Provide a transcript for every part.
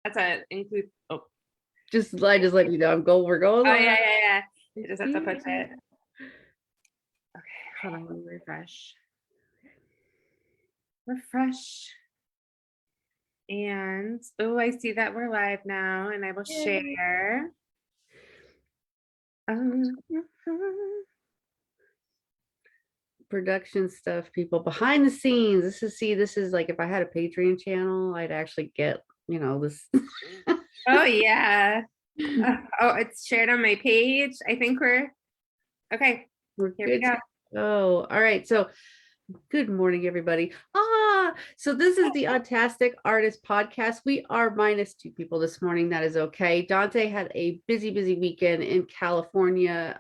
That's a include. Oh, I just let you know we're going oh live. yeah. You just have to push it. Okay, hold on, let me refresh. Refresh. And oh, I see that we're live now, and I will share. Production stuff, people behind the scenes. This is like if I had a Patreon channel, I'd actually get, this. Oh yeah. Oh, it's shared on my page. I think we're okay. We're Here good we go. Oh, all right. So good morning, everybody. So this is the Autastic Artists podcast. We are minus 2 people this morning. That is okay. Duante had a busy weekend in California,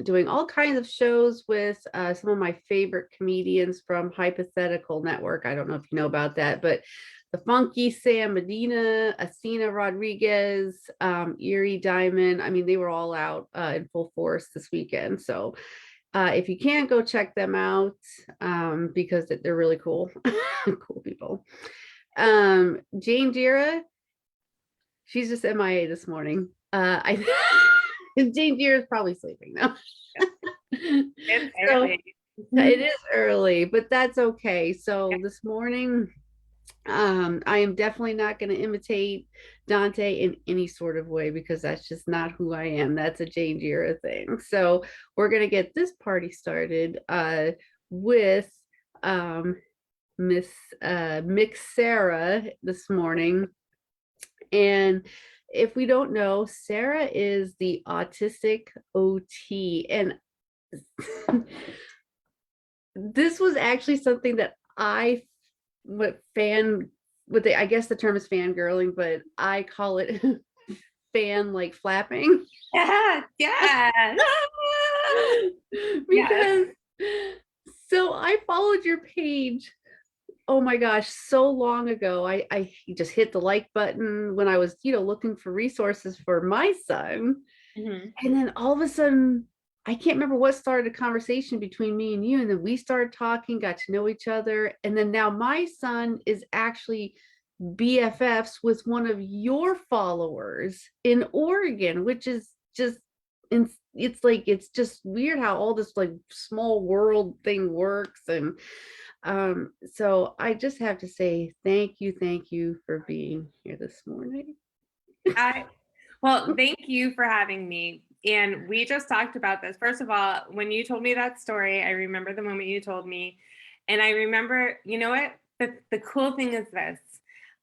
doing all kinds of shows with some of my favorite comedians from Hypothetical Network. I don't know if you know about that, but the Funky Sam Medina, Asina Rodriguez, Erie Diamond. I mean, they were all out in full force this weekend. So if you can't, go check them out, because they're really cool, cool people. Janejira, she's just MIA this morning. Janejira is probably sleeping now. It's early. It is early, but that's okay. So this morning, I am definitely not going to imitate Duante in any sort of way because that's just not who I am. That's a Janejira thing. So we're going to get this party started with Miss Mick Sarah this morning. And if we don't know, Sarah is the Autistic OT. And this was actually something that I I guess the term is fangirling, but I call it fan like flapping. Yeah. Because so I followed your page, oh my gosh, so long ago. I just hit the like button when I was, looking for resources for my son. Mm-hmm. And then all of a sudden, I can't remember what started a conversation between me and you. And then we started talking, got to know each other. And then now my son is actually BFFs with one of your followers in Oregon, which is just, it's just weird how all this like small world thing works. And so I just have to say thank you for being here this morning. Well, thank you for having me. And we just talked about this. First of all, when you told me that story, I remember the moment you told me. And I remember, you know what? The cool thing is this.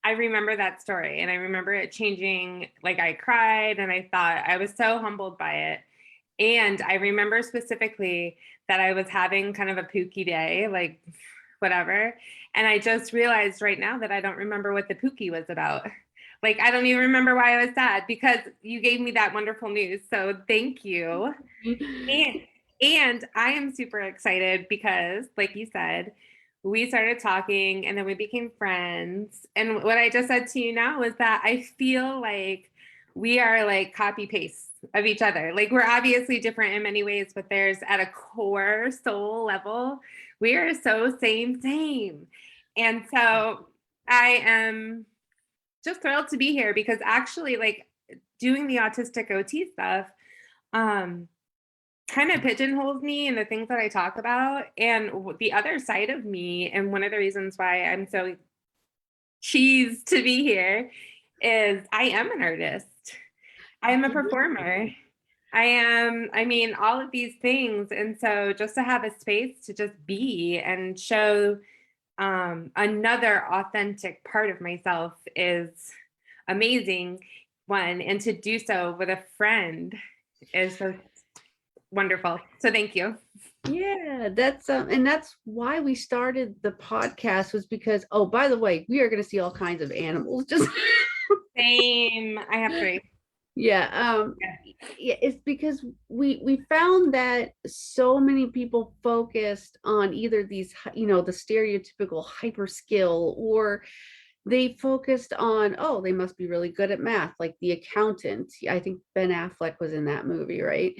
I remember that story and I remember it changing. Like I cried and I thought I was so humbled by it. And I remember specifically that I was having kind of a pooky day, like whatever. And I just realized right now that I don't remember what the pooky was about. Like, I don't even remember why I was sad because you gave me that wonderful news. So thank you. And I am super excited because, like you said, we started talking and then we became friends. And what I just said to you now is that I feel like we are like copy paste of each other. Like we're obviously different in many ways, but there's at a core soul level, we are so same. And so I am just thrilled to be here because actually like doing the autistic OT stuff kind of pigeonholes me in the things that I talk about. And the other side of me, and one of the reasons why I'm so cheesed to be here is I am an artist. I am a performer. I mean, all of these things. And so just to have a space to just be and show another authentic part of myself is amazing one. And to do so with a friend is so wonderful. So thank you. Yeah, that's and that's why we started the podcast, was because, oh, by the way, we are going to see all kinds of animals. Just Same. I have 3. Yeah, it's because we found that so many people focused on either these, the stereotypical hyper skill, or they focused on, oh, they must be really good at math, like The Accountant. I think Ben Affleck was in that movie, right?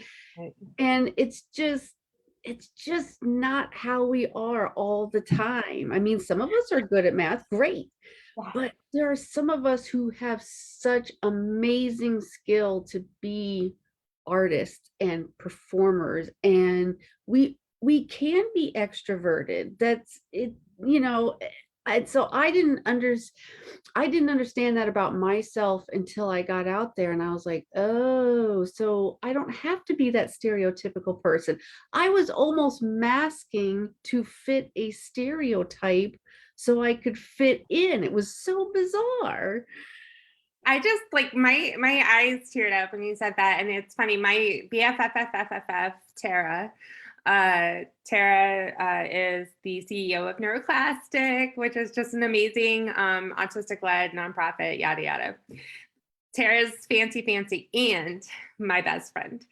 And it's just not how we are all the time. I mean, some of us are good at math, great, Yeah. but there are some of us who have such amazing skill to be artists and performers, and we can be extroverted. That's it, you know. And so I didn't understand that about myself until I got out there, and I was like, oh, so I don't have to be that stereotypical person. I was almost masking to fit a stereotype so I could fit in. It was so bizarre. I just like my eyes teared up when you said that, and it's funny. My BFFFFFF Tara is the CEO of Neuroclastic, which is just an amazing autistic-led nonprofit. Yada yada. Tara's fancy, and my best friend.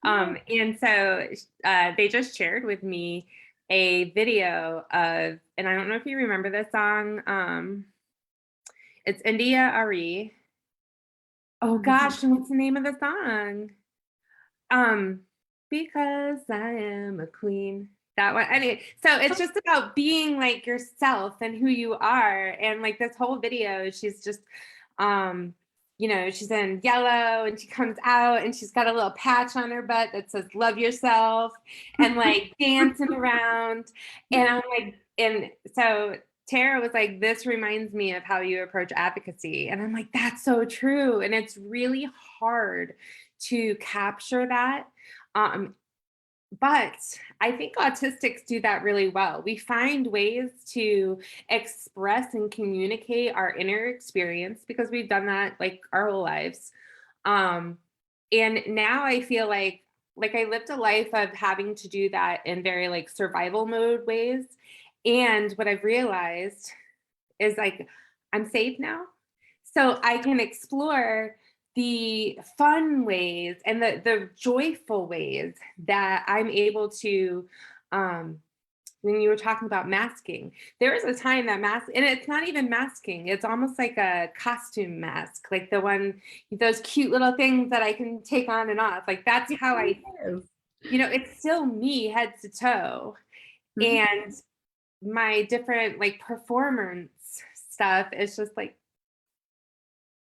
And so they just shared with me a video of, and I don't know if you remember this song. It's India Ari. Oh gosh, and what's the name of the song? Because I am a queen. That one. Anyway, so it's just about being like yourself and who you are. And like this whole video, she's just she's in yellow and she comes out and she's got a little patch on her butt that says love yourself and like dancing around. And I'm like, and so Tara was like, this reminds me of how you approach advocacy. And I'm like, that's so true. And it's really hard to capture that. But I think autistics do that really well. We find ways to express and communicate our inner experience because we've done that like our whole lives. And now I feel like I lived a life of having to do that in very like survival mode ways. And what I've realized is like I'm safe now. So I can explore the fun ways and the joyful ways that I'm able to when you were talking about masking, there was a time that and it's not even masking, it's almost like a costume mask, like the one, those cute little things that I can take on and off. Like that's how it's still me head to toe. And my different like performance stuff is just like,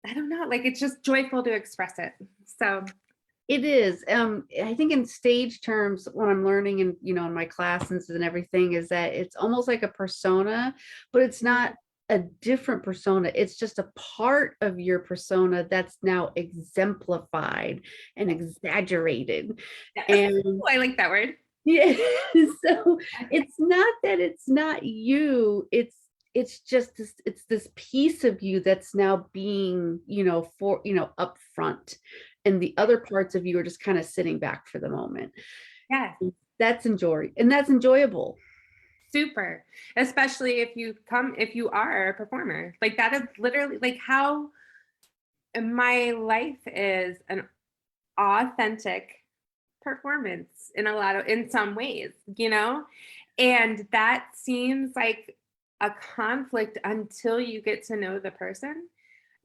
I don't know, like it's just joyful to express it. So It is. I think in stage terms, when I'm learning and in my classes and everything, is that it's almost like a persona, but it's not a different persona. It's just a part of your persona that's now exemplified and exaggerated. yes. And Ooh, I like that word. yeah, so it's not that it's not you. It's just this piece of you that's now being up front, and the other parts of you are just kind of sitting back for the moment. Yes. That's enjoyable. Super. Especially if you are a performer. Like that is literally like how my life is an authentic performance in some ways, and that seems like a conflict until you get to know the person.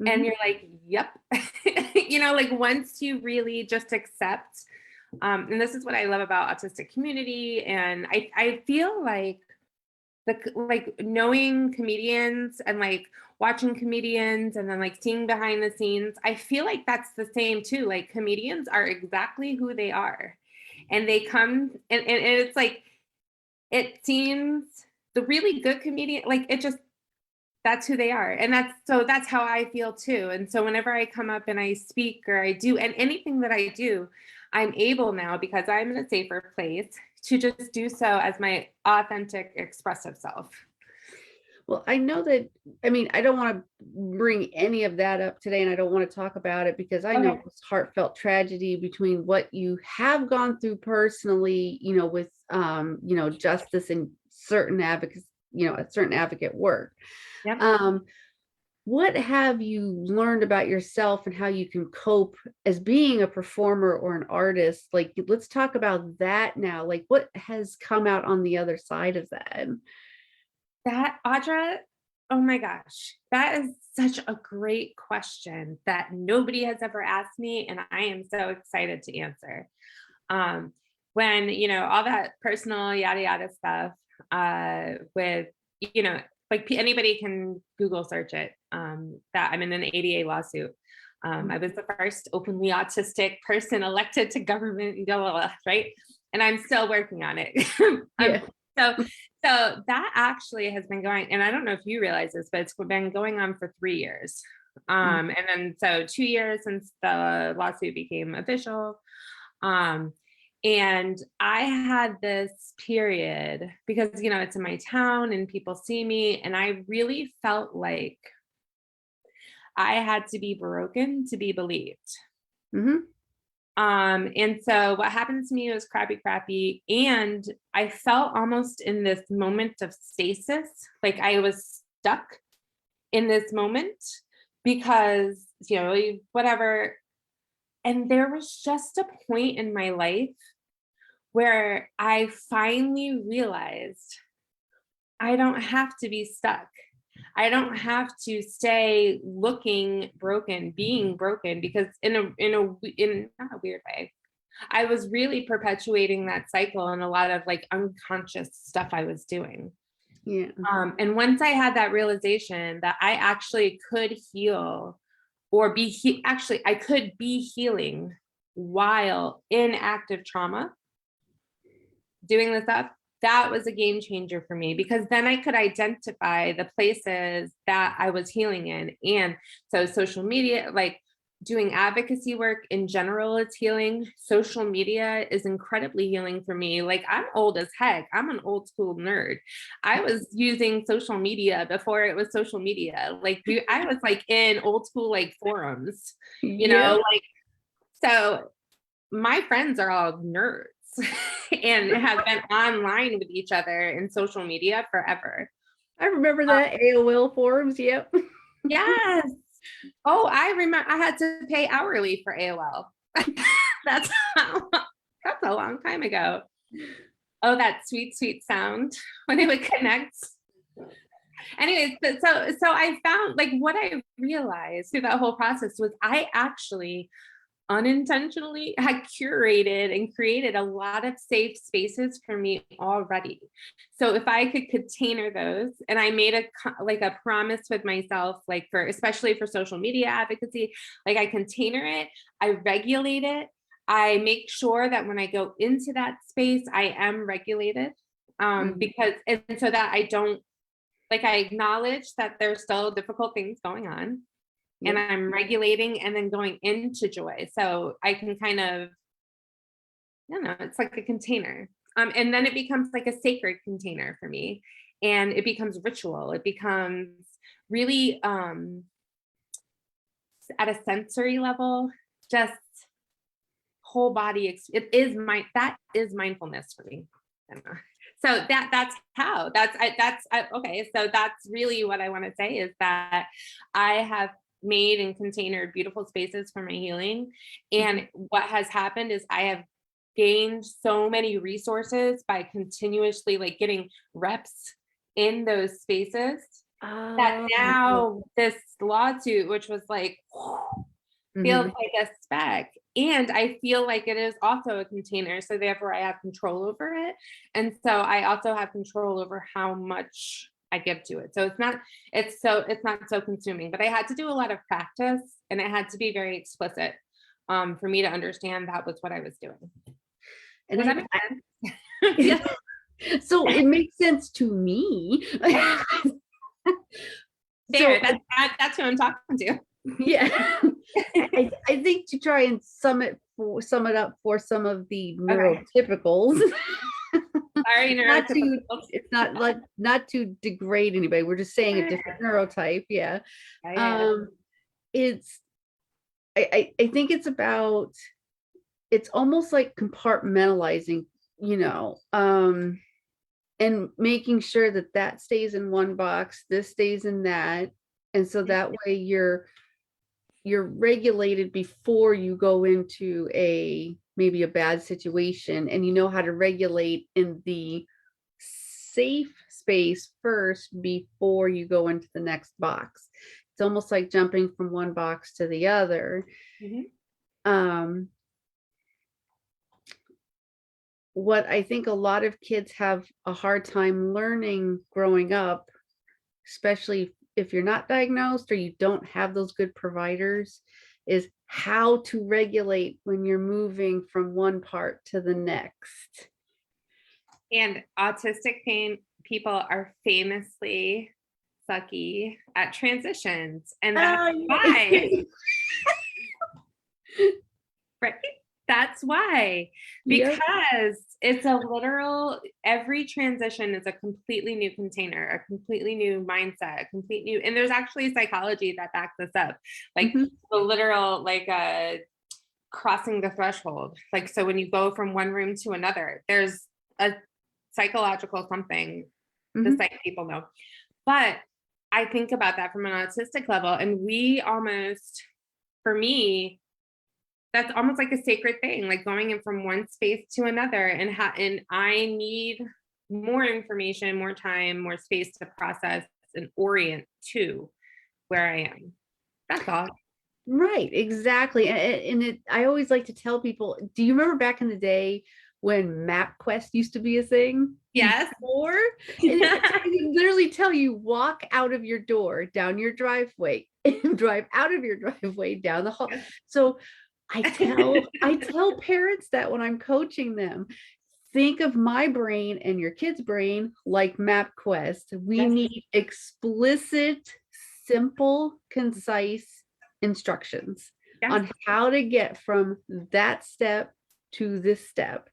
And you're like, yep. Like once you really just accept, and this is what I love about autistic community. And I feel like like knowing comedians and like watching comedians and then like seeing behind the scenes, I feel like that's the same too. Like comedians are exactly who they are. And they come and it's like, it seems the really good comedian, like it just, that's who they are. And that's how I feel too. And so whenever I come up and I speak or I do, and anything that I do, I'm able now, because I'm in a safer place, to just do so as my authentic, expressive self. Well, I know that, I mean, I don't want to bring any of that up today, and I don't want to talk about it because I know it's heartfelt tragedy between what you have gone through personally, with, justice and certain advocates, a certain advocate work. Yep. What have you learned about yourself and how you can cope as being a performer or an artist? Like, let's talk about that now. Like, what has come out on the other side of that? That, Audra, oh my gosh, that is such a great question that nobody has ever asked me, and I am so excited to answer. When, all that personal yada yada stuff with, like anybody can Google search it. that I'm in an ADA lawsuit. I was the first openly autistic person elected to government, blah, blah, blah, right? And I'm still working on it. Yeah. So that actually has been going, and I don't know if you realize this, but it's been going on for 3 years. And then so 2 years since the lawsuit became official. And I had this period because, it's in my town and people see me, and I really felt like I had to be broken to be believed. Mhm. And so what happened to me was crappy. And I felt almost in this moment of stasis, like I was stuck in this moment because, whatever. And there was just a point in my life where I finally realized I don't have to be stuck. I don't have to stay looking broken, being broken, because in not a weird way, I was really perpetuating that cycle and a lot of like unconscious stuff I was doing. Yeah. And once I had that realization that I actually could heal or I could be healing while in active trauma, doing this stuff, that was a game changer for me, because then I could identify the places that I was healing in. And so social media, like doing advocacy work in general, is healing. Social media is incredibly healing for me. Like, I'm old as heck. I'm an old school nerd. I was using social media before it was social media. Like I was like in old school, like forums, like, so my friends are all nerds and have been online with each other in social media forever. I remember that AOL forums. Yep. Yes. Oh, I remember I had to pay hourly for AOL. That's a long time ago. Oh, that sweet, sweet sound when it would connect. Anyways, so I found, like, what I realized through that whole process was I actually unintentionally had curated and created a lot of safe spaces for me already. So if I could container those, and I made a promise with myself, like especially for social media advocacy, like I container it, I regulate it, I make sure that when I go into that space, I am regulated, because, and so that I don't, like, I acknowledge that there's still difficult things going on, and I'm regulating and then going into joy. So I can kind of, I don't know, it's like a container. And then it becomes like a sacred container for me. And it becomes ritual. It becomes really at a sensory level, just whole body. That is mindfulness for me. So okay. So that's really what I want to say, is that I have made and contained beautiful spaces for my healing. And what has happened is I have gained so many resources by continuously, like, getting reps in those spaces, that now this lawsuit, which was like, feels like a speck. And I feel like it is also a container. So therefore I have control over it. And so I also have control over how much I give to it. So it's not so consuming, but I had to do a lot of practice, and it had to be very explicit for me to understand that was what I was doing. And does that make sense? Yeah. So it makes sense to me. There, that's who I'm talking to. Yeah. I think to try and sum it up for some of the neurotypicals. Sorry, it's not to degrade anybody. We're just saying a different neurotype. Yeah. It's I think it's almost like compartmentalizing, and making sure that stays in one box, this stays in that. And so that way you're regulated before you go into maybe a bad situation, and you know how to regulate in the safe space first before you go into the next box. It's almost like jumping from one box to the other. What I think a lot of kids have a hard time learning growing up, especially if you're not diagnosed or you don't have those good providers, is how to regulate when you're moving from one part to the next. And autistic people are famously sucky at transitions. And that's why. Right. That's why. Because it's a literal, every transition is a completely new container, a completely new mindset, a complete new, and there's actually psychology that backs this up. Like the literal, like crossing the threshold. Like, so when you go from one room to another, there's a psychological something the psych people know. But I think about that from an autistic level, and we almost, for me, that's almost like a sacred thing, like going in from one space to another, and I need more information, more time, more space to process and orient to where I am. That's all. Right, exactly. And I always like to tell people, do you remember back in the day when MapQuest used to be a thing? Yes. Or it would literally tell you, walk out of your door, down your driveway, and drive out of your driveway, down the hall. So I tell parents that when I'm coaching them, think of my brain and your kid's brain like MapQuest. We need explicit, simple, concise instructions on how to get from that step to this step.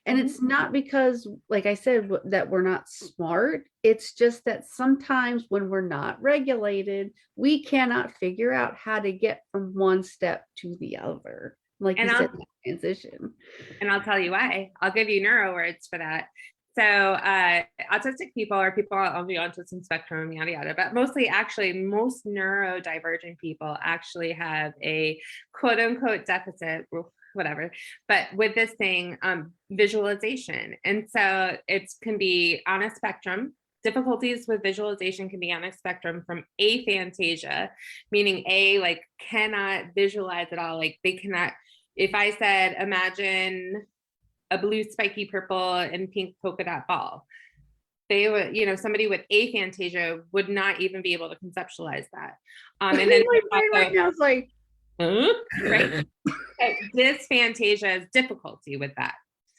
And it's not because, like I said, that we're not smart. It's just that sometimes when we're not regulated, we cannot figure out how to get from one step to the other. Like you said, transition. And I'll tell you why. I'll give you neuro words for that. So autistic people are people on the autism spectrum, yada, yada, but mostly actually most neurodivergent people actually have a quote unquote deficit, whatever, but with this thing, visualization. And so it can be on a spectrum. Difficulties with visualization can be on a spectrum from aphantasia, meaning like cannot visualize at all. Like they cannot, if I said, imagine a blue spiky purple and pink polka dot ball, they would, somebody with aphantasia would not even be able to conceptualize that. And then right now it's like, right? Dysphantasia is difficulty with that,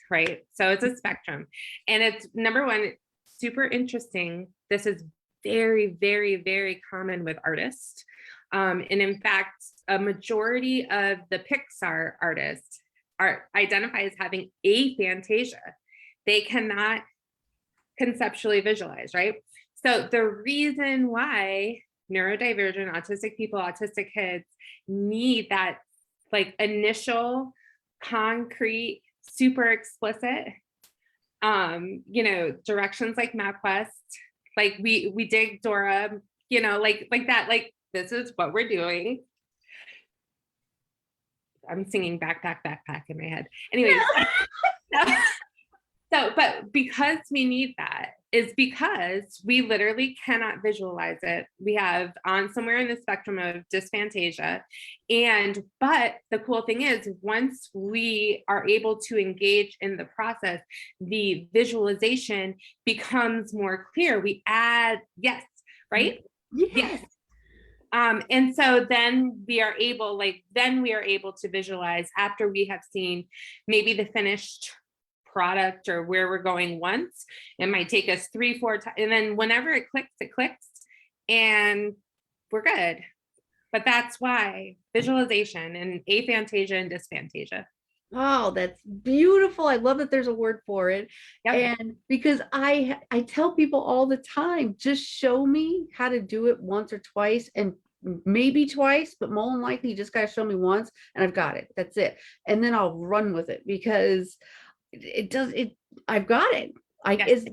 right? So it's a spectrum, and it's number one, super interesting. This is very, very, very common with artists. And in fact, a majority of the Pixar artists identify as having aphantasia. They cannot conceptually visualize, right? So the reason why neurodivergent autistic people, autistic kids need that like initial concrete, super explicit, directions like MapQuest, like we dig Dora, like that, like this is what we're doing. I'm singing backpack in my head. Anyway, so, but because we need that is because we literally cannot visualize it. We have on somewhere in the spectrum of dysphantasia. But the cool thing is, once we are able to engage in the process, the visualization becomes more clear. We add, right? Yes. And so then we are able to visualize after we have seen maybe the finished product or where we're going once. It might take us 3-4 times, and then whenever it clicks, and we're good. But that's why visualization and aphantasia and dysphantasia. Oh, that's beautiful. I love that there's a word for it. And because I tell people all the time, just show me how to do it once or twice, and maybe twice, but more than likely you just got to show me once and I've got it. That's it. And then I'll run with it, because I've got it.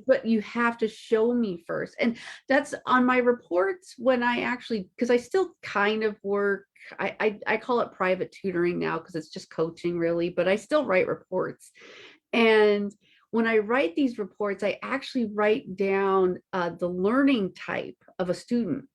But you have to show me first. And that's on my reports when I actually, because I still kind of work, I call it private tutoring now because it's just coaching really, but I still write reports. And when I write these reports, I actually write down the learning type of a student.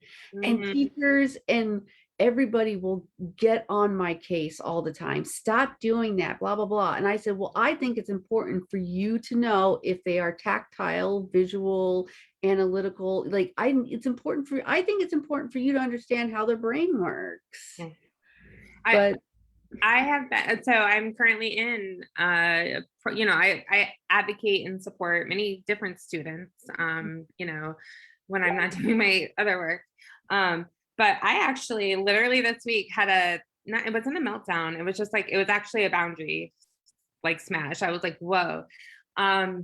And teachers and everybody will get on my case all the time. Stop doing that, blah, blah, blah. And I said, well, I think it's important for you to know if they are tactile, visual, analytical. Like I think it's important for you to understand how their brain works. Yeah. But I have been, so I'm currently in, I advocate and support many different students, when I'm not doing my other work. But I actually literally this week it wasn't a meltdown. It was just like, it was actually a boundary, like smash. I was like, whoa.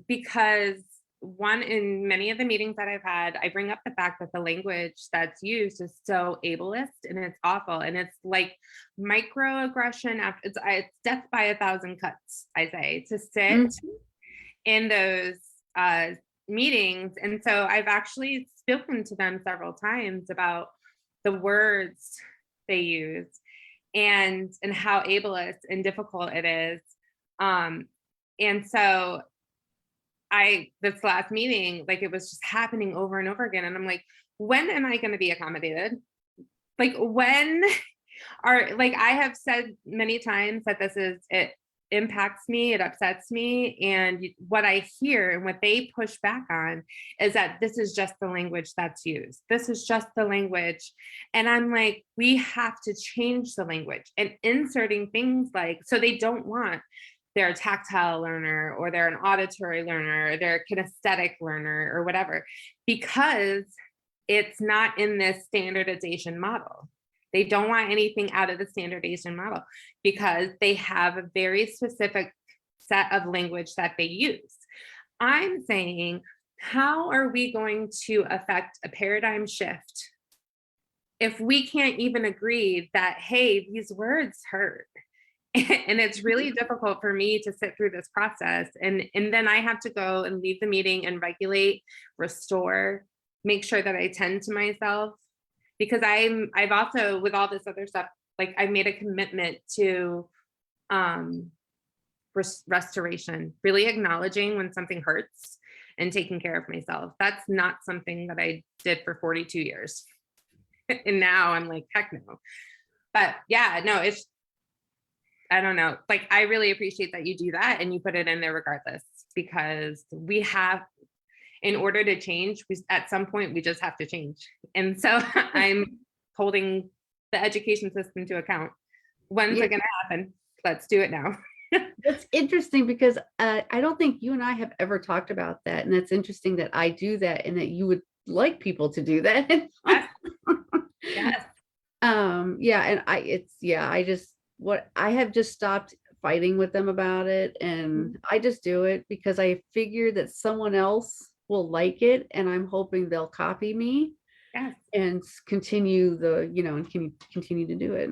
Because one, in many of the meetings that I've had, I bring up the fact that the language that's used is so ableist and it's awful. And it's like microaggression after it's death by a thousand cuts, I say, to sit in those meetings. And so I've actually spoken to them several times about the words they use and how ableist and difficult it is. And so this last meeting, like it was just happening over and over again. And I'm like, when am I going to be accommodated? Like when I have said many times that it impacts me, it upsets me. And what I hear and what they push back on is that this is just the language that's used. This is just the language. And I'm like, we have to change the language and inserting things like, so they don't want they're a tactile learner or they're an auditory learner, or they're a kinesthetic learner or whatever, because it's not in this standardization model. They don't want anything out of the standardization model because they have a very specific set of language that they use. I'm saying, how are we going to affect a paradigm shift if we can't even agree that, hey, these words hurt? And it's really difficult for me to sit through this process. And then I have to go and leave the meeting and regulate, restore, make sure that I tend to myself. Because I've also, with all this other stuff, like I've made a commitment to restoration, really acknowledging when something hurts and taking care of myself. That's not something that I did for 42 years. And now I'm like, heck no. But yeah, no, I don't know. Like, I really appreciate that you do that and you put it in there regardless, because we have, in order to change, at some point, we just have to change. And so I'm holding the education system to account. When's it going to happen? Let's do it now. That's interesting because I don't think you and I have ever talked about that. And it's interesting that I do that and that you would like people to do that. Yes. Yes. Yeah. And I have just stopped fighting with them about it. And I just do it because I figure that someone else will like it. And I'm hoping they'll copy me. Yes. And continue continue to do it.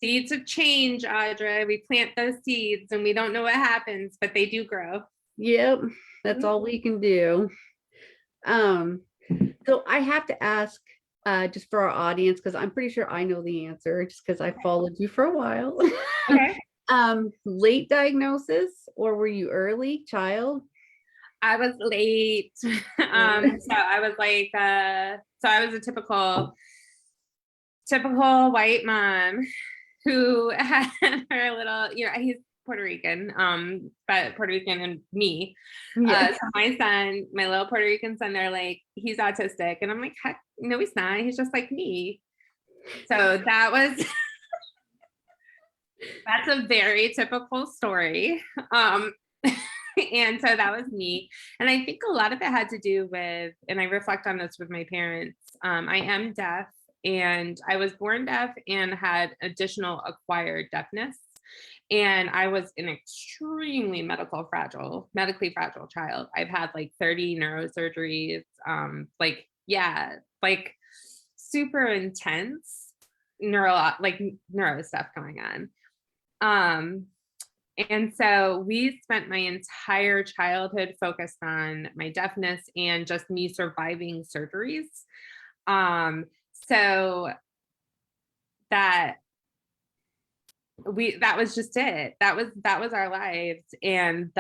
Seeds of change, Audra. We plant those seeds and we don't know what happens, but they do grow. Yep. That's all we can do. So I have to ask, just for our audience, because I'm pretty sure I know the answer just because I followed you for a while. Okay. Late diagnosis, or were you early child? I was late. So I was like, so I was a typical white mom who had her little, he's Puerto Rican, but Puerto Rican and me. So my son, my little Puerto Rican son, they're like, he's autistic. And I'm like, heck, no, he's not. He's just like me. So that's a very typical story. And so that was me. And I think a lot of it had to do with, and I reflect on this with my parents, I am deaf and I was born deaf and had additional acquired deafness. And I was an extremely medically fragile child. I've had like 30 neurosurgeries, like super intense neuro stuff going on. And so we spent my entire childhood focused on my deafness and just me surviving surgeries. So that was just it. That was our lives. And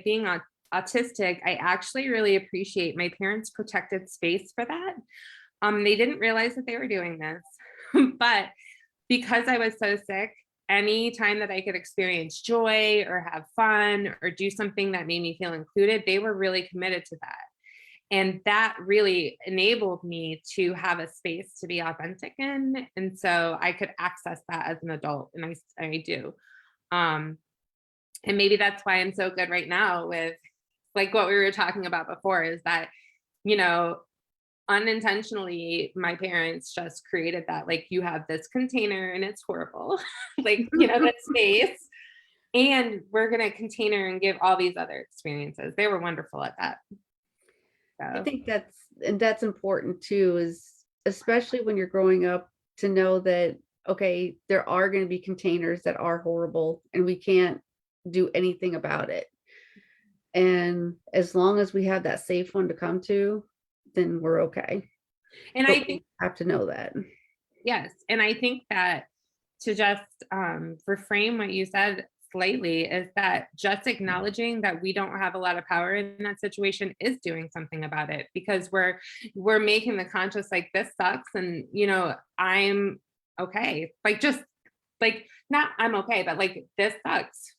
being autistic, I actually really appreciate my parents' protected space for that. They didn't realize that they were doing this, but because I was so sick, any time that I could experience joy or have fun or do something that made me feel included, they were really committed to that. And that really enabled me to have a space to be authentic in. And so I could access that as an adult, and I do. Um, and maybe that's why I'm so good right now with like what we were talking about before, is that, you know, unintentionally, my parents just created that, like, you have this container and it's horrible, like, you know, that space. And we're going to container and give all these other experiences. They were wonderful at that. I So, think that's important too, is especially when you're growing up, to know that, okay, there are going to be containers that are horrible and we can't do anything about it. And as long as we have that safe one to come to, then we're okay. and But I think, we have to know that. yes. And I think that to just reframe what you said slightly is that just acknowledging that we don't have a lot of power in that situation is doing something about it, because we're making the conscious, like, this sucks, and, you know, I'm okay, like, just like, not I'm okay, but like, this sucks.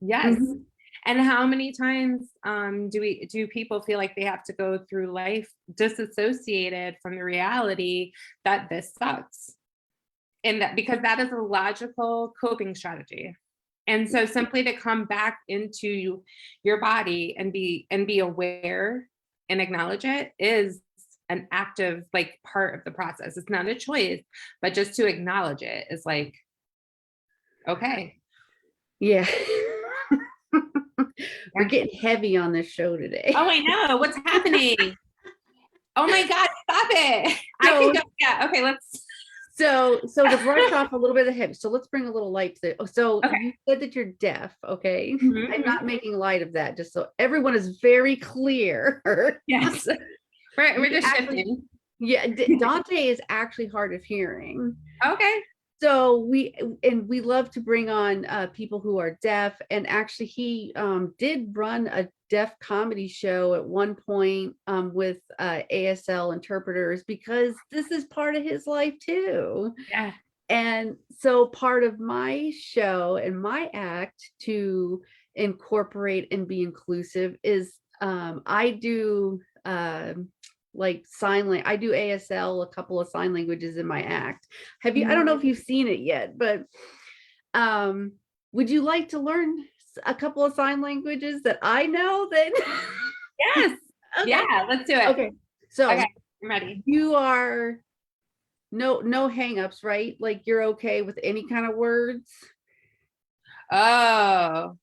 Yes. Mhm. And how many times do people feel like they have to go through life disassociated from the reality that this sucks? And that, because that is a logical coping strategy. And so simply to come back into your body and be aware and acknowledge it is an active, like, part of the process. It's not a choice, but just to acknowledge it is like, okay. Yeah. We're Yeah. getting heavy on this show today. Oh, I know. What's happening? Oh my God, stop it. I So can go. Yeah. Okay. Let's. So to brush off a little bit of the heavy, so let's bring a little light to it. So Okay. you said that you're deaf, okay? Mhm, I'm mhm. not making light of that, just so everyone is very clear. Yes. We're We just actually, shifting. yeah, Dante is actually hard of hearing. Okay. So we love to bring on people who are deaf, and actually he did run a deaf comedy show at one point with ASL interpreters, because this is part of his life too. Yeah. And so part of my show and my act to incorporate and be inclusive is I do like I do ASL, a couple of sign languages in my act. I don't know if you've seen it yet, but um would you like to learn a couple of sign languages that I know that Yes. okay. Yeah. Let's do it. Okay. So Okay. I'm ready. you are no hangups, right? Like you're okay with any kind of words. Oh,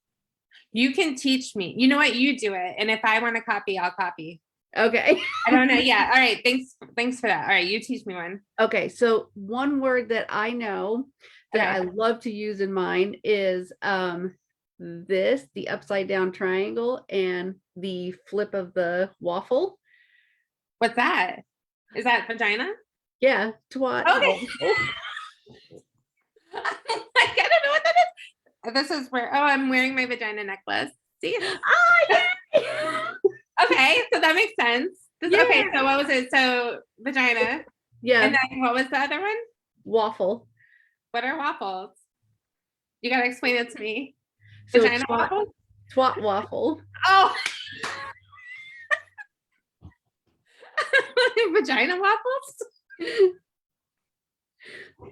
you can teach me. You know what? You do it. And if I want to copy, I'll copy. Okay. I don't know. Yeah. All right. Thanks. Thanks for that. All right. You teach me one. Okay. So one word that I know that I Okay. love to use in mine is the upside down triangle and the flip of the waffle. What's that? Is that vagina? Yeah, twat. Okay. Waffle. Like, I don't know what that is. This is where, oh, I'm wearing my vagina necklace. See? Ah, yeah. Okay, so that makes sense. Okay, Yeah. so what was it? So vagina. Yeah. And then what was the other one? Waffle. What are waffles? You gotta explain it to me. So Vagina waffles? twat waffle. Oh, vagina waffles?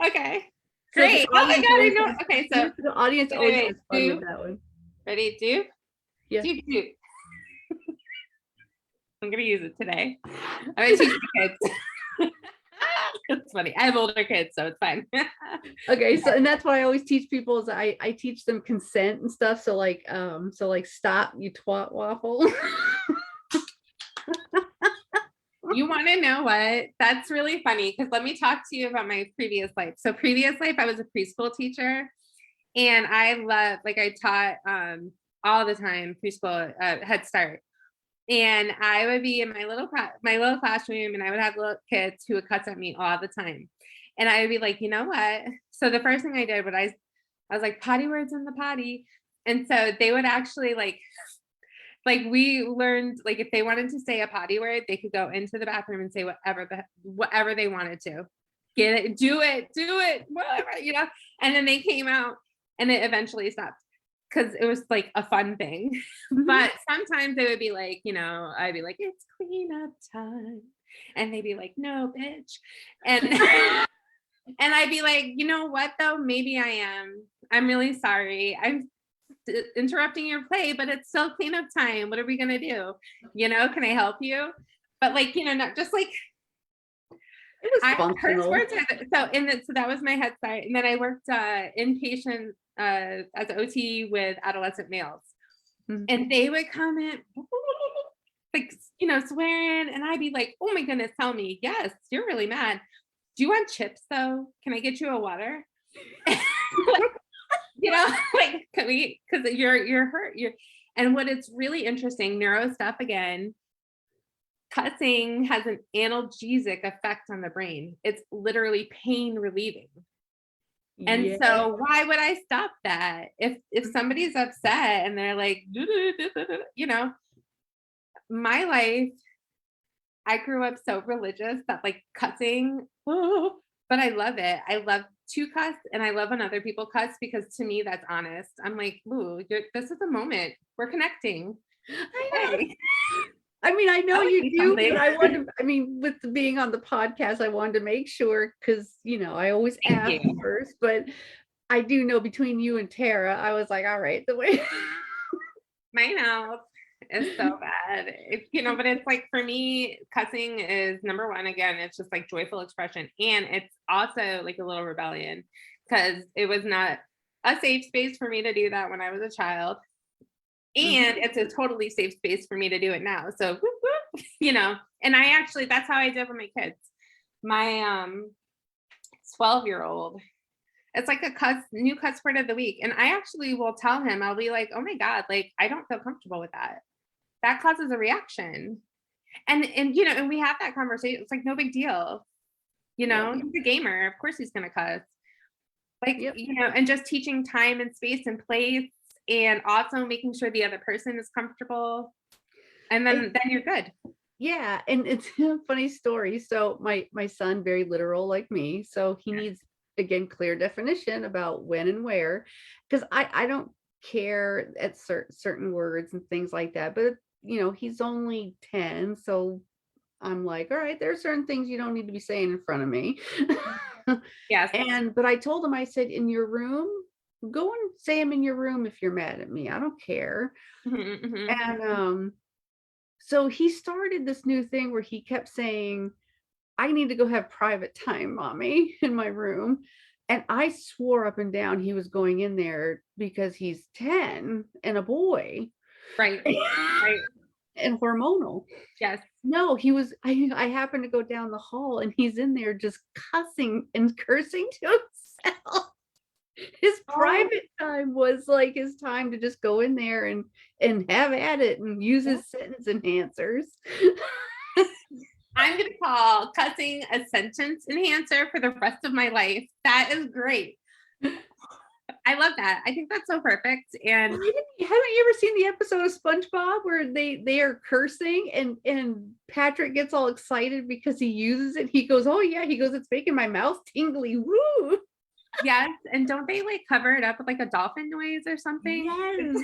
Okay. So the Great. Oh my audience God, I always know. has- Okay, so the audience wait, always wait, has fun do, with that one. ready? Do? Yeah. Do. I'm gonna use it today. I'm gonna teach the kids. It's funny. I have older kids, so it's fine. Okay, so and that's why I always teach people is I teach them consent and stuff. So like stop, you twat waffle. You want to know what? That's really funny, because let me talk to you about my previous life. So previous life, I was a preschool teacher, and I taught all the time preschool, Head Start. And I would be in my little classroom, and I would have little kids who would cuss at me all the time. And I would be like, you know what? So the first thing I did, I was like, potty words in the potty. And so they would actually like we learned, like, if they wanted to say a potty word, they could go into the bathroom and say whatever they wanted to. Get it, do it, whatever, you know. And then they came out, and it eventually stopped. because it was like a fun thing. But sometimes they would be like, I'd be like, it's cleanup time. And they'd be like, no, bitch. And and I'd be like, you know what though? Maybe I am. I'm really sorry. I'm interrupting your play, but it's still cleanup time. What are we gonna do? Can I help you? But like, not just like It was functional. So that was my head start. And then I worked inpatient as an OT with adolescent males. And they would come in like, swearing, and I'd be like, oh my goodness, tell me, yes, you're really mad. Do you want chips though? Can I get you a water? Like, can we, because you're hurt. And what is really interesting, neuro stuff again, cussing has an analgesic effect on the brain. It's literally pain relieving. And so why would I stop that? If somebody's upset and they're like, my life, I grew up so religious that like cussing, but I love it. I love to cuss and I love when other people cuss because to me that's honest. I'm like, ooh, this is a moment. We're connecting. Hey. I mean, I know you do, but with being on the podcast, I wanted to make sure because, I always ask first, but I do know between you and Tara, I was like, all right, the way. My mouth is so bad, but it's like, for me, cussing is number one. Again, it's just like joyful expression. And it's also like a little rebellion because it was not a safe space for me to do that when I was a child. And it's a totally safe space for me to do it now. So, and I actually, that's how I did with my kids. My 12-year-old, it's like a new cuss word of the week. And I actually will tell him, I'll be like, oh my God, like, I don't feel comfortable with that. That causes a reaction. And we have that conversation. It's like, no big deal. He's a gamer. Of course he's going to cuss. Like, and just teaching time and space and place. And also making sure the other person is comfortable, and then you're good. Yeah, and it's a funny story. So my son, very literal like me, so he needs, again, clear definition about when and where, because I don't care at certain words and things like that. But he's only 10, so I'm like, all right, there are certain things you don't need to be saying in front of me. Yes. But I told him, I said, in your room, go and say I'm in your room if you're mad at me. I don't care. And so he started this new thing where he kept saying, I need to go have private time, mommy, in my room. And I swore up and down he was going in there because he's 10 and a boy. Right. And hormonal. Yes. No, he was, I happened to go down the hall and he's in there just cussing and cursing to himself. His private time was like his time to just go in there and have at it and use his sentence enhancers. I'm going to call cussing a sentence enhancer for the rest of my life. That is great. I love that. I think that's so perfect. And haven't you ever seen the episode of SpongeBob where they are cursing and Patrick gets all excited because he uses it? He goes, oh yeah, he goes, it's making my mouth tingly. Woo! Yes, and don't they like cover it up with like a dolphin noise or something? Yes.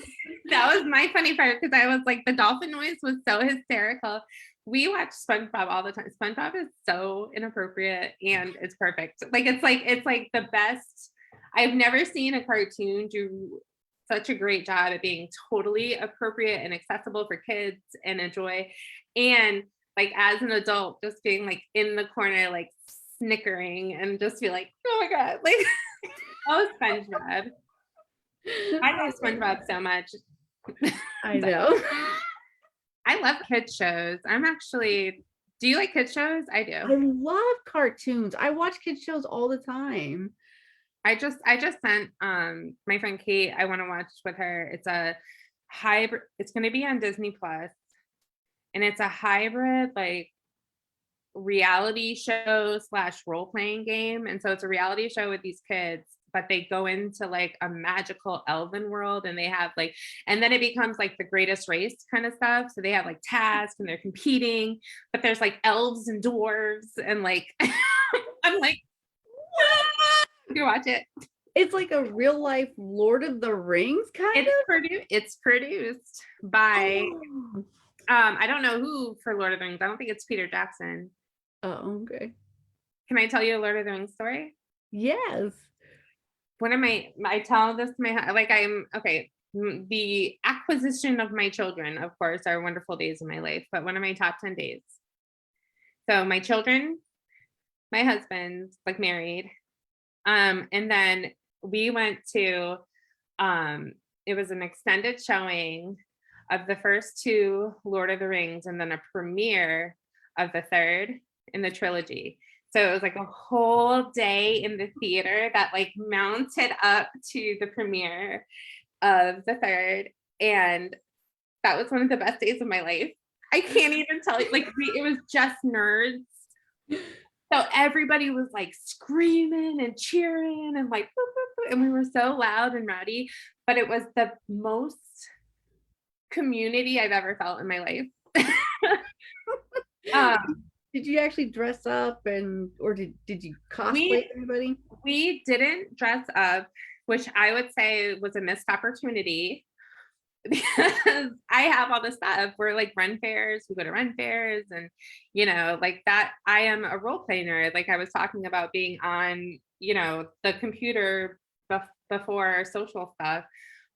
That was my funny part because I was like, the dolphin noise was so hysterical. We watch SpongeBob all the time. SpongeBob is so inappropriate and it's perfect. Like it's like the best. I've never seen a cartoon do such a great job at being totally appropriate and accessible for kids and enjoy. And like as an adult, just being like in the corner, like snickering and just be like, oh my God, like, oh, SpongeBob. I love SpongeBob so much. I know. I love kids shows. Do you like kids shows? I do. I love cartoons. I watch kids shows all the time. I just sent my friend Kate, I want to watch with her. It's a hybrid, it's going to be on Disney Plus, and it's a hybrid like reality show / role-playing game. And so it's a reality show with these kids, but they go into like a magical elven world and they have like, and then it becomes like the Greatest Race kind of stuff. So they have like tasks and they're competing, but there's like elves and dwarves and like I'm like, what? You watch it. It's like a real life Lord of the Rings kind It's produced by of. I don't know who for Lord of the Rings. I don't think it's Peter Jackson. Oh, okay. Can I tell you a Lord of the Rings story? Yes. One of I tell this to my, like, I'm okay. The acquisition of my children, of course, are wonderful days in my life, but one of my top 10 days. So my children, my husband, like married, and then we went to, it was an extended showing of the first two Lord of the Rings and then a premiere of the third in the trilogy. So it was like a whole day in the theater that like mounted up to the premiere of the third. And that was one of the best days of my life. I can't even tell you, like, it was just nerds. So everybody was like screaming and cheering and like, boop, boop, boop, and we were so loud and rowdy, but it was the most community I've ever felt in my life. Did you actually dress up or did you cosplay everybody? We didn't dress up, which I would say was a missed opportunity because I have all this stuff. We're like run fairs, we go to run fairs and like that. I am a role play nerd. Like I was talking about being on, the computer before social stuff.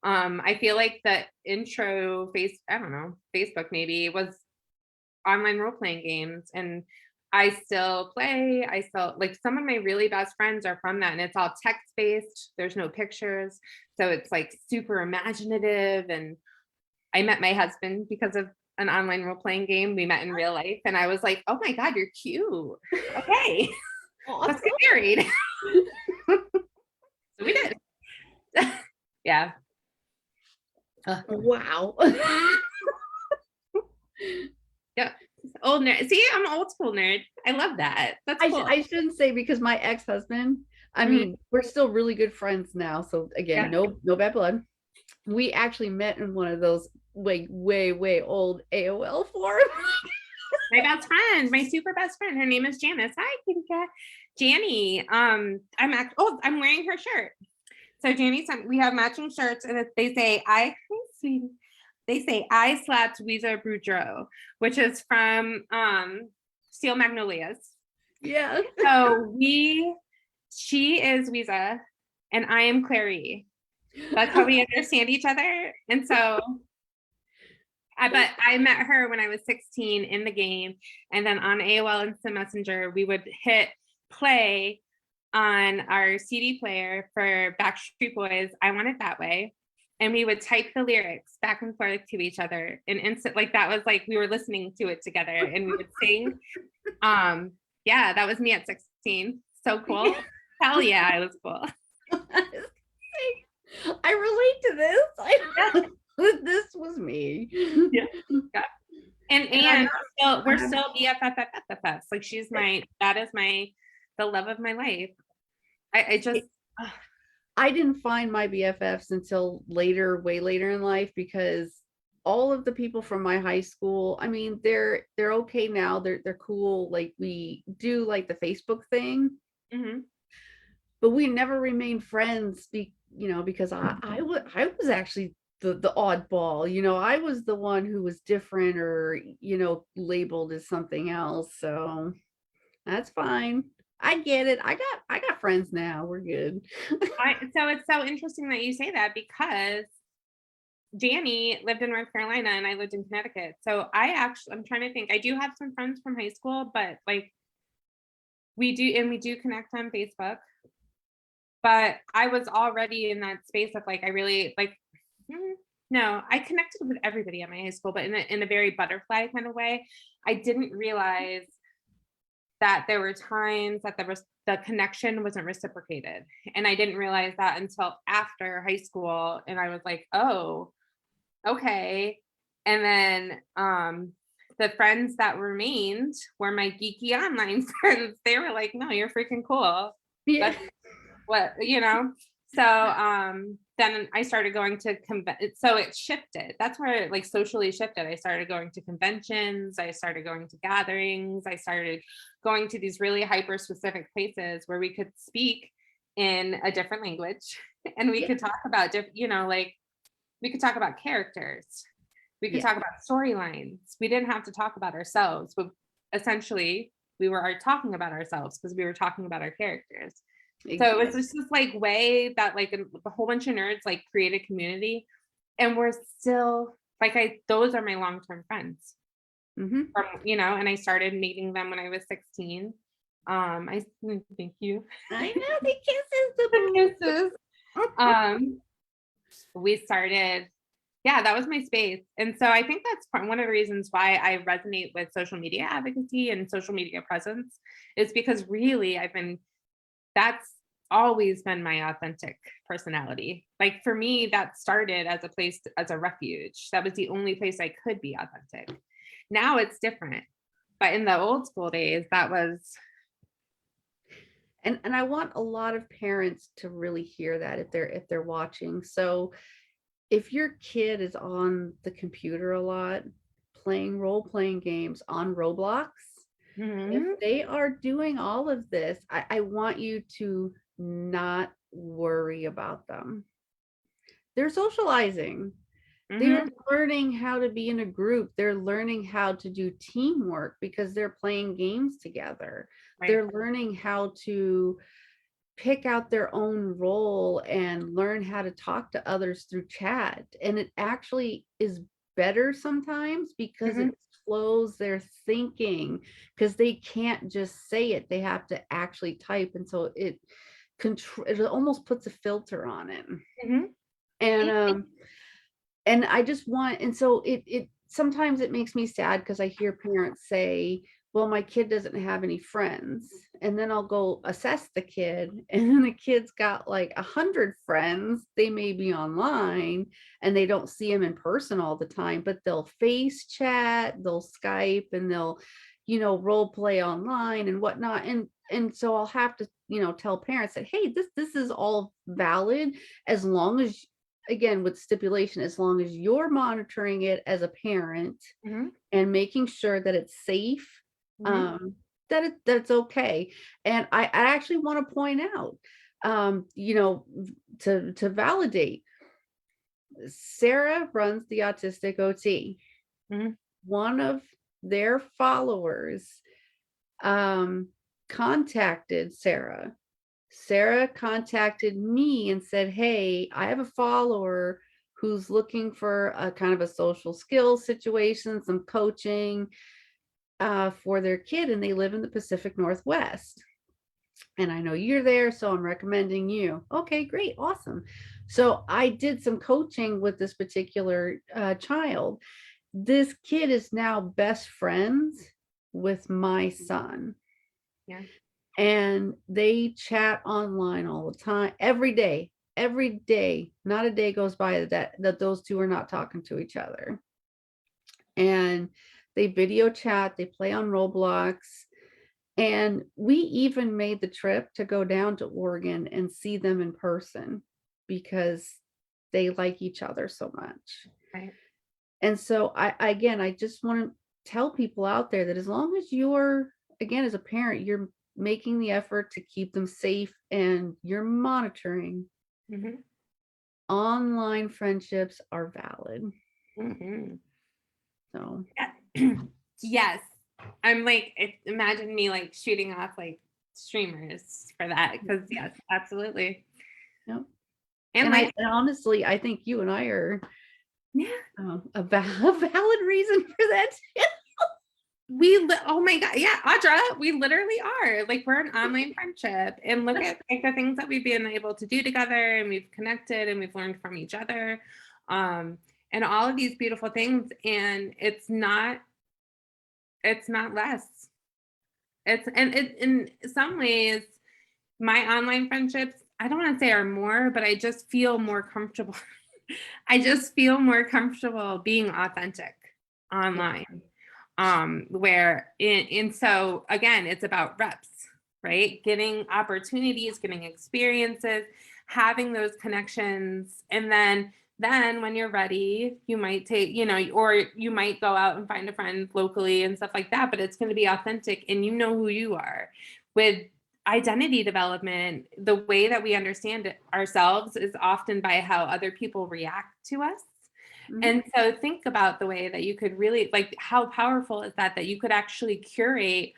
I feel like the intro I don't know, Facebook maybe was online role playing games, and I still play. I still like some of my really best friends are from that, and it's all text based. There's no pictures, so it's like super imaginative. And I met my husband because of an online role playing game. We met in real life, and I was like, "Oh my god, you're cute." Okay, let's get married. So we did. Yeah. Wow. Yeah. Old nerd. See, I'm old school nerd. I love that. That's cool. I shouldn't say because my ex-husband, I mean, we're still really good friends now. So again, no bad blood. We actually met in one of those way old AOL forums. My best friend, my super best friend, her name is Janice. Hi, kitty cat. Janny. I'm wearing her shirt. So Janny, we have matching shirts, and they say I slapped Weezer Boudreaux, which is from Steel Magnolias. Yeah. So she is Weezer and I am Clary. That's how we understand each other. And so but I met her when I was 16 in the game, and then on AOL Instant Messenger we would hit play on our CD player for Backstreet Boys, I Want It That Way. And we would type the lyrics back and forth to each other in instant, like that was like we were listening to it together and we would sing. Yeah, that was me at 16. So cool. Hell yeah, I was cool. I relate to this. This was me. Yeah. And we're still BFFs. Like that is the love of my life. I didn't find my BFFs until way later in life, because all of the people from my high school, I mean, they're okay now. They're cool. Like we do like the Facebook thing, but we never remained friends. Because I was actually the oddball. I was the one who was different or labeled as something else. So that's fine. I get it. I got friends now. We're good. So it's so interesting that you say that, because Danny lived in North Carolina and I lived in Connecticut. So I'm trying to think. I do have some friends from high school, but like we do connect on Facebook. But I was already in that space of like, I really like, no, I connected with everybody at my high school, but in a very butterfly kind of way. I didn't realize that there were times that the connection wasn't reciprocated. And I didn't realize that until after high school. And I was like, oh, okay. And then the friends that remained were my geeky online friends. They were like, no, you're freaking cool. Yeah. That's what, So then I started going to so it shifted. That's where it like socially shifted. I started going to conventions. I started going to gatherings. I started going to these really hyper specific places where we could speak in a different language and we Yeah. could talk about like we could talk about characters. We could Yeah. talk about storylines. We didn't have to talk about ourselves, but essentially we were talking about ourselves because we were talking about our characters. So it was just this like way that like a whole bunch of nerds like created community, and we're still like those are my long-term friends. Mhm. From, and I started meeting them when I was 16. Thank you. I know the kisses, the The boo. kisses. We started, yeah, that was my space. And so I think that's one of the reasons why I resonate with social media advocacy and social media presence is because really that's always been my authentic personality. Like for me, that started as a place, as a refuge. That was the only place I could be authentic. Now it's different. But in the old school days, that was. And I want a lot of parents to really hear that if they're watching. So if your kid is on the computer a lot, playing role-playing games on Roblox, if Mhm. they are doing all of this, I want you to not worry about them. They're socializing. They're Mhm. learning how to be in a group. They're learning how to do teamwork because they're playing games together. Right. They're learning how to pick out their own role and learn how to talk to others through chat. And it actually is better sometimes because it Mhm. slows their thinking because they can't just say it. They have to actually type. And so it almost puts a filter on it. Mhm. And and I just want, and so it sometimes it makes me sad because I hear parents say, well, my kid doesn't have any friends. And then I'll go assess the kid, and then the kid's got like 100 friends. They may be online and they don't see them in person all the time, but they'll face chat, they'll Skype, and they'll, role play online and whatnot. And so I'll have to, tell parents that, hey, this is all valid as long as, again, with stipulation, as long as you're monitoring it as a parent Mhm. and making sure that it's safe, Mhm. um, that's okay. And I actually want to point out, to validate, Sarah runs the Autistic OT. Mhm. One of their followers um, contacted Sarah. Sarah contacted me and said, hey, I have a follower who's looking for a kind of a social skills situation, some coaching for their kid, and they live in the Pacific Northwest. And I know you're there, so I'm recommending you. Okay, great, awesome. So I did some coaching with this particular child. This kid is now best friends with my son. Yeah. And they chat online all the time, every day. Not a day goes by that those two are not talking to each other. And they video chat, they play on Roblox. And we even made the trip to go down to Oregon and see them in person because they like each other so much. Right. And so I just want to tell people out there that as long as you're, again, as a parent, you're making the effort to keep them safe and you're monitoring, Mhm. online friendships are valid. Mhm. So Yes. I'm like, imagine me like shooting off like streamers for that because yes, absolutely. yeah. And And like, and honestly, I think you and I are yeah, a valid reason for that. oh my God, yeah, Audra, we literally are like we're an online friendship, and look at like the things that we've been able to do together, and we've connected, and we've learned from each other, and all of these beautiful things. And it's not less. In some ways, my online friendships, I don't want to say are more, but I just feel more comfortable. I just feel more comfortable being authentic online. And so again, it's about reps, right? Getting opportunities, getting experiences, having those connections. And then when you're ready, you might take, or you might go out and find a friend locally and stuff like that, but it's going to be authentic and you know who you are. With identity development, the way that we understand ourselves is often by how other people react to us. Mhm. And so think about the way that you could really, like, how powerful is that you could actually curate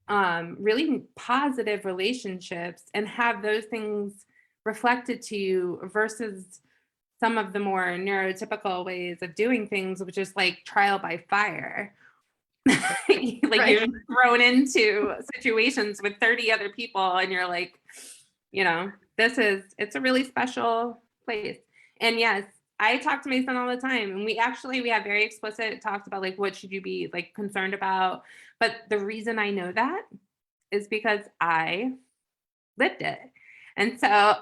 really positive relationships and have those things reflected to you versus some of the more neurotypical ways of doing things, which is like trial by fire. Like Right. you're thrown into situations with 30 other people and you're like, it's a really special place. And yes, I talk to my son all the time, and we have very explicit talks about like what should you be like concerned about. But the reason I know that is because I lived it. And so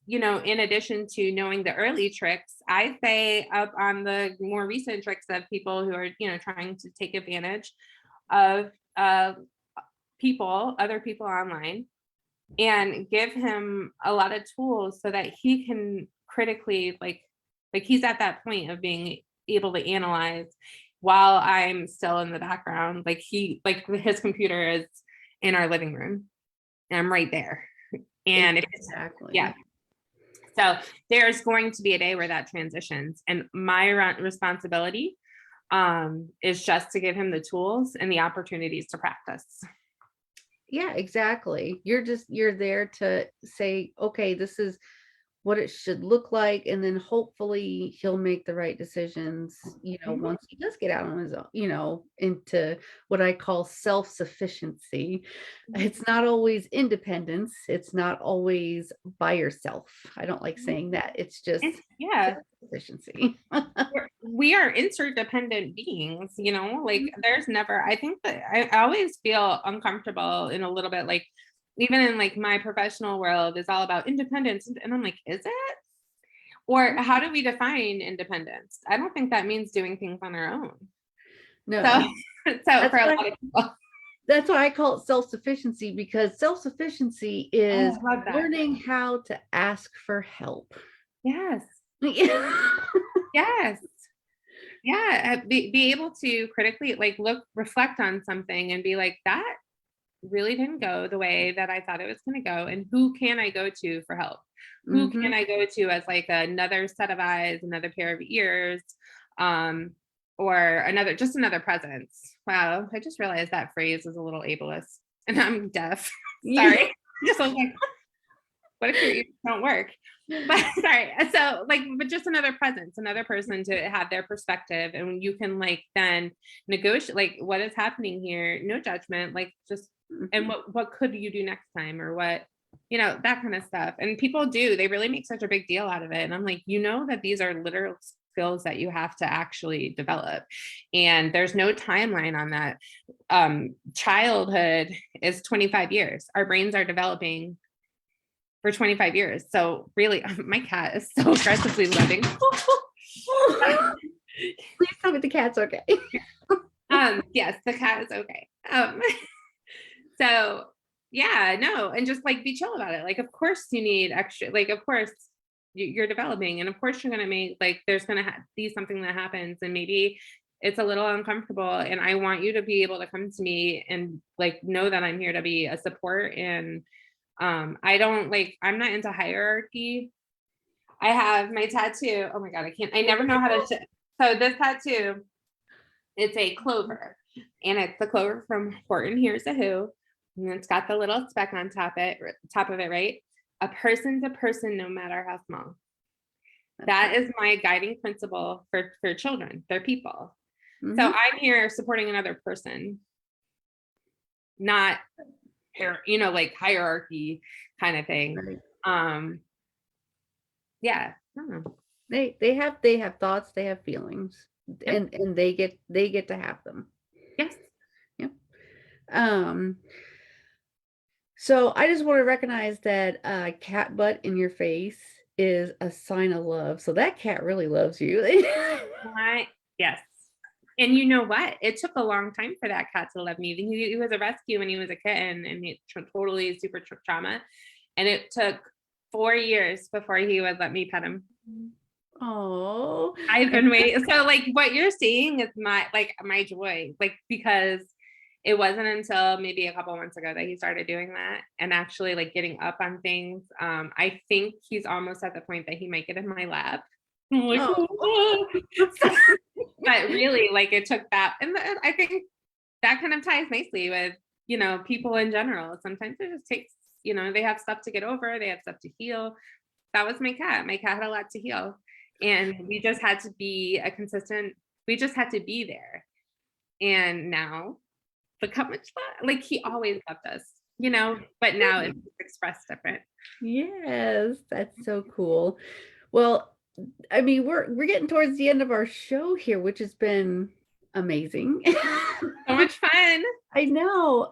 in addition to knowing the early tricks, I say up on the more recent tricks of people who are, trying to take advantage of other people online, and give him a lot of tools so that he can critically, like he's at that point of being able to analyze while I'm still in the background. Like his computer is in our living room and I'm right there. And Exactly. so there's going to be a day where that transitions, and my responsibility is just to give him the tools and the opportunities to practice. Yeah, exactly. You're there to say, okay, this is what it should look like, and then hopefully he'll make the right decisions, once he does get out on his own, into what I call self-sufficiency. It's not always independence, it's not always by yourself. I don't like saying that. It's just self-sufficiency. We are interdependent beings, like there's never, I think that I always feel uncomfortable in a little bit, like even in like my professional world is all about independence. And I'm like, is it? Or how do we define independence? I don't think that means doing things on our own. No. So for a lot of people. That's why I call it self-sufficiency, because self-sufficiency is learning how to ask for help. Yes. Yes. Yeah. Be able to critically like reflect on something and be like, that really didn't go the way that I thought it was going to go. And who can I go to for help? Who can I go to as like another set of eyes, another pair of ears, or another presence? Wow. I just realized that phrase is a little ableist, and I'm deaf. Sorry. Just like, what if your ears don't work? But sorry. So but just another presence, another person to have their perspective, and you can like then negotiate like what is happening here, no judgment, like just and what could you do next time, or what, that kind of stuff. And people they really make such a big deal out of it. And I'm like, that these are literal skills that you have to actually develop, and there's no timeline on that. Childhood is 25 years. Our brains are developing for 25 years. So really, my cat is so aggressively loving. Please tell me the cat's okay. Yes, the cat is okay. So yeah, no, and just like be chill about it. Like, of course you need extra, like, of course you're developing, and of course you're going to make, like, there's going to be something that happens, and maybe it's a little uncomfortable, and I want you to be able to come to me and like know that I'm here to be a support. And I'm not into hierarchy. I have my tattoo. Oh my God, I never know how to so this tattoo, it's a clover, and it's the clover from Horton Hears a Who, and it's got the little speck on top of it, right? A person's a person, no matter how small. That is my guiding principle for children. They're people. So I'm here supporting another person, not like hierarchy kind of thing. Right. Yeah. I don't know. They have thoughts, they have feelings, and they get to have them. Yes. Yeah. So I just want to recognize that cat butt in your face is a sign of love. So that cat really loves you. Yes. And you know what? It took a long time for that cat to love me. He was a rescue when he was a kitten, and he totally super trauma. And it took 4 years before he would let me pet him. Oh, I've been waiting. So like what you're seeing is my joy, like, because it wasn't until maybe a couple months ago that he started doing that and actually like getting up on things. I think he's almost at the point that he might get in my lap. I'm like, Oh. but really, like it took that, and I think that kind of ties nicely with, people in general. Sometimes it just takes, they have stuff to get over, they have stuff to heal. That was my cat. My cat had a lot to heal, and we just had to be we just had to be there. And now, look how much love, like he always loved us, but now it's expressed different. Yes, that's so cool. Well, I mean, we're getting towards the end of our show here, which has been amazing. So much fun. I know.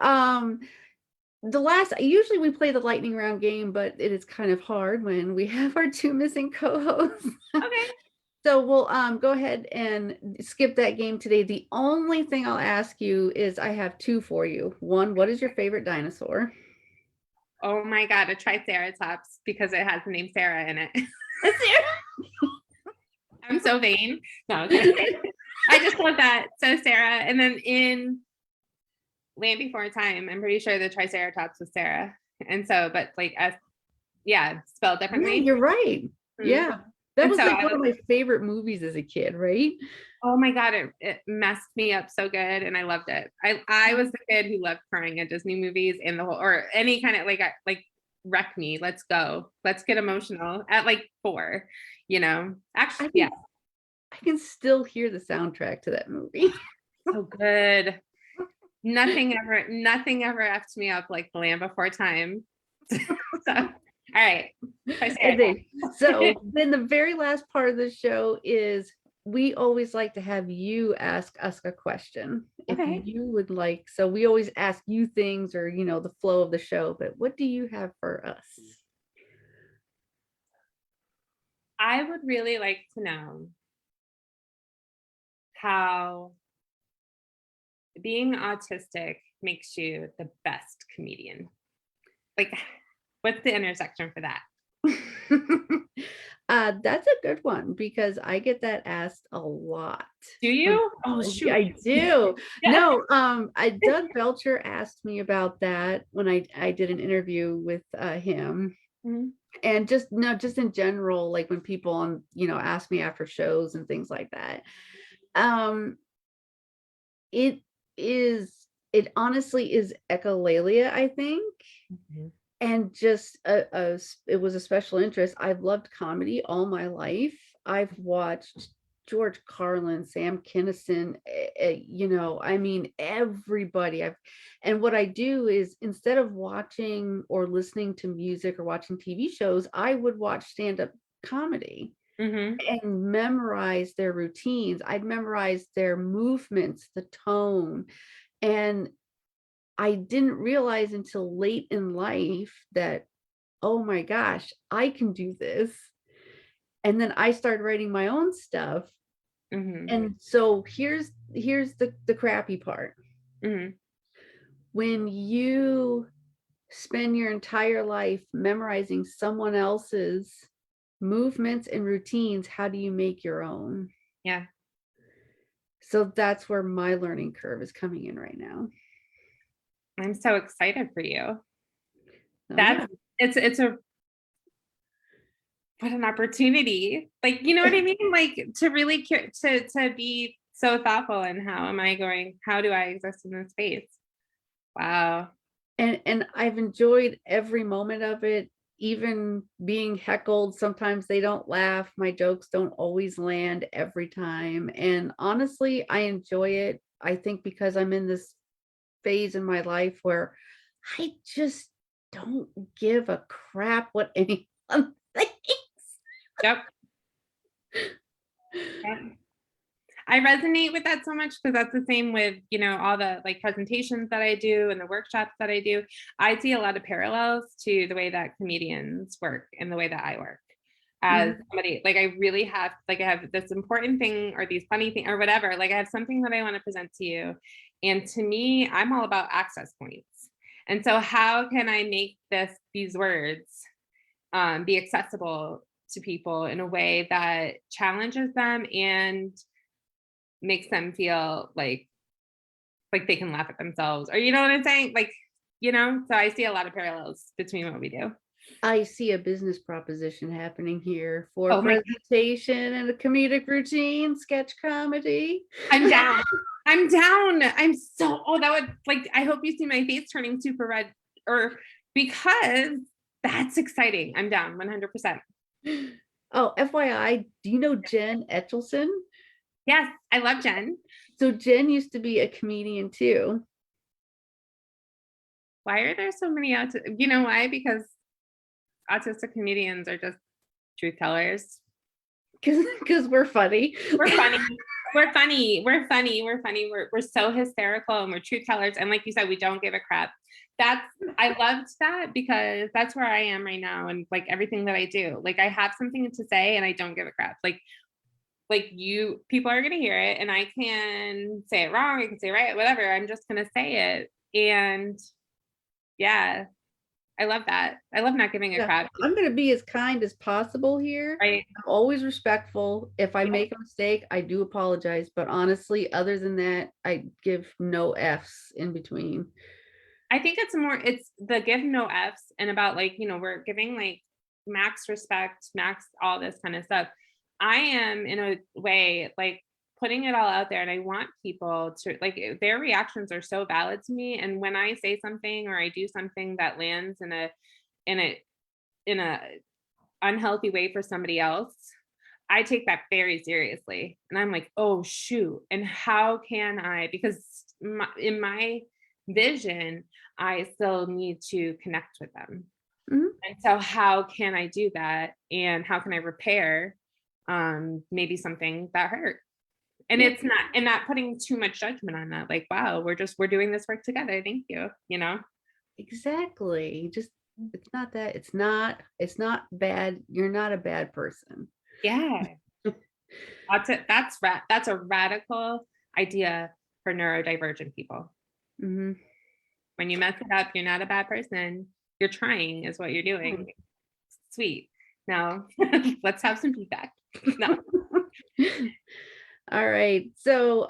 Usually we play the lightning round game, but it is kind of hard when we have our two missing co-hosts. Okay. So we'll go ahead and skip that game today. The only thing I'll ask you is I have two for you. One, what is your favorite dinosaur? Oh my God, a triceratops, because it has the name Sarah in it. I'm so vain. No, I just love that. So Sarah, and then in Land Before Time, I'm pretty sure the triceratops was Sarah. And so, but like spelled differently. Yeah, you're right. Mm-hmm. Yeah. That And was so like one of my favorite movies as a kid, right? Oh my God, it messed me up so good, and I loved it. I was the kid who loved crying at Disney movies and the whole, or any kind of like wreck me. Let's go. Let's get emotional at like 4. Actually, yeah, I can still hear the soundtrack to that movie. so good. Nothing ever effed me up like The Land Before Time. So, all right. So then the very last part of the show is we always like to have you ask us a question. Okay. If you would like, so we always ask you things or, the flow of the show, but what do you have for us? I would really like to know how being autistic makes you the best comedian. Like, what's the intersection for that? That's a good one because I get that asked a lot. Do you? Oh, shoot. I do. No, Doug Belcher asked me about that when I did an interview with him. Mm-hmm. And just in general, like when people ask me after shows and things like that. It honestly is echolalia, I think. Mm-hmm. And just it was a special interest. I've loved comedy all my life. I've watched George Carlin, Sam Kinison, I mean, everybody. And what I do is instead of watching or listening to music or watching TV shows, I would watch stand-up comedy. Mm-hmm. And memorize their routines. I'd memorize their movements, the tone. And I didn't realize until late in life that, oh my gosh, I can do this. And then I started writing my own stuff. Mm-hmm. And so here's the crappy part. Mm-hmm. When you spend your entire life memorizing someone else's movements and routines, how do you make your own? Yeah. So that's where my learning curve is coming in right now. I'm so excited for you. Yeah. It's what an opportunity. Like, you know what I mean? Like to really to be so thoughtful in how do I exist in this space? Wow. And I've enjoyed every moment of it, even being heckled. Sometimes they don't laugh. My jokes don't always land every time. And honestly, I enjoy it. I think because I'm in this phase in my life where I just don't give a crap what anyone thinks. Yep. I resonate with that so much because that's the same with, all the like presentations that I do and the workshops that I do. I see a lot of parallels to the way that comedians work and the way that I work as somebody. Like I really have, like I have this important thing or these funny thing or whatever, like I have something that I want to present to you. And to me, I'm all about access points. And so how can I make these words be accessible to people in a way that challenges them and makes them feel like like they can laugh at themselves, or you know what I'm saying? Like, you know, so I see a lot of parallels between what we do. I see a business proposition happening here for Oh my, presentation and a comedic routine, sketch comedy. I'm down. I'm down. I'm so, oh, that would like, I hope you see my face turning super red, or because that's exciting. I'm down 100%. Oh, FYI, do you know Jen Etchelson? Yes, I love Jen. So Jen used to be a comedian too. Why are there so many you know why? Because autistic comedians are just truth tellers. Because we're funny. We're funny. We're funny. We're funny. We're funny. We're so hysterical and we're truth tellers. And like you said, we don't give a crap. I loved that because that's where I am right now. And like everything that I do, like I have something to say and I don't give a crap. Like you, people are going to hear it and I can say it wrong. I can say it right, whatever. I'm just going to say it. And yeah, I love that. I love not giving a Yeah, crap. I'm going to be as kind as possible here. Right. I'm always respectful. If I make a mistake, I do apologize. But honestly, other than that, I give no F's in between. I think it's the give no F's and about like, you know, we're giving like max respect, max all this kind of stuff. I am in a way like putting it all out there and I want people to like their reactions are so valid to me. And when I say something or I do something that lands in a in a unhealthy way for somebody else, I take that very seriously. And I'm like, oh shoot. And how can I, because in my vision, I still need to connect with them. Mhm. And so how can I do that? And how can I repair maybe something that hurt? And Yeah. it's not, and not putting too much judgment on that. Like, wow, we're doing this work together. Thank you. You know? Exactly. Just it's not bad. You're not a bad person. Yeah. That's a radical idea for neurodivergent people. Mhm. When you mess it up, you're not a bad person. You're trying is what you're doing. Sweet. Now let's have some feedback. No. All right. So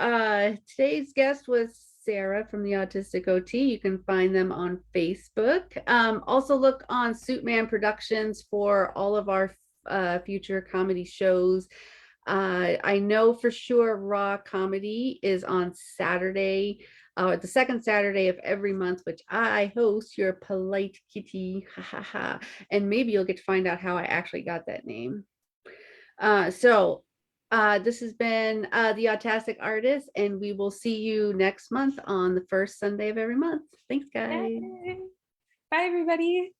today's guest was Sarah from the Autistic OT. You can find them on Facebook. Also look on Suitman Productions for all of our future comedy shows. I know for sure Raw Comedy is on Saturday, the second Saturday of every month, which I host. You're a polite kitty, ha ha ha. And maybe you'll get to find out how I actually got that name. This has been the Autastic Artists, and we will see you next month on the first Sunday of every month. Thanks, guys. Yay. Bye, everybody.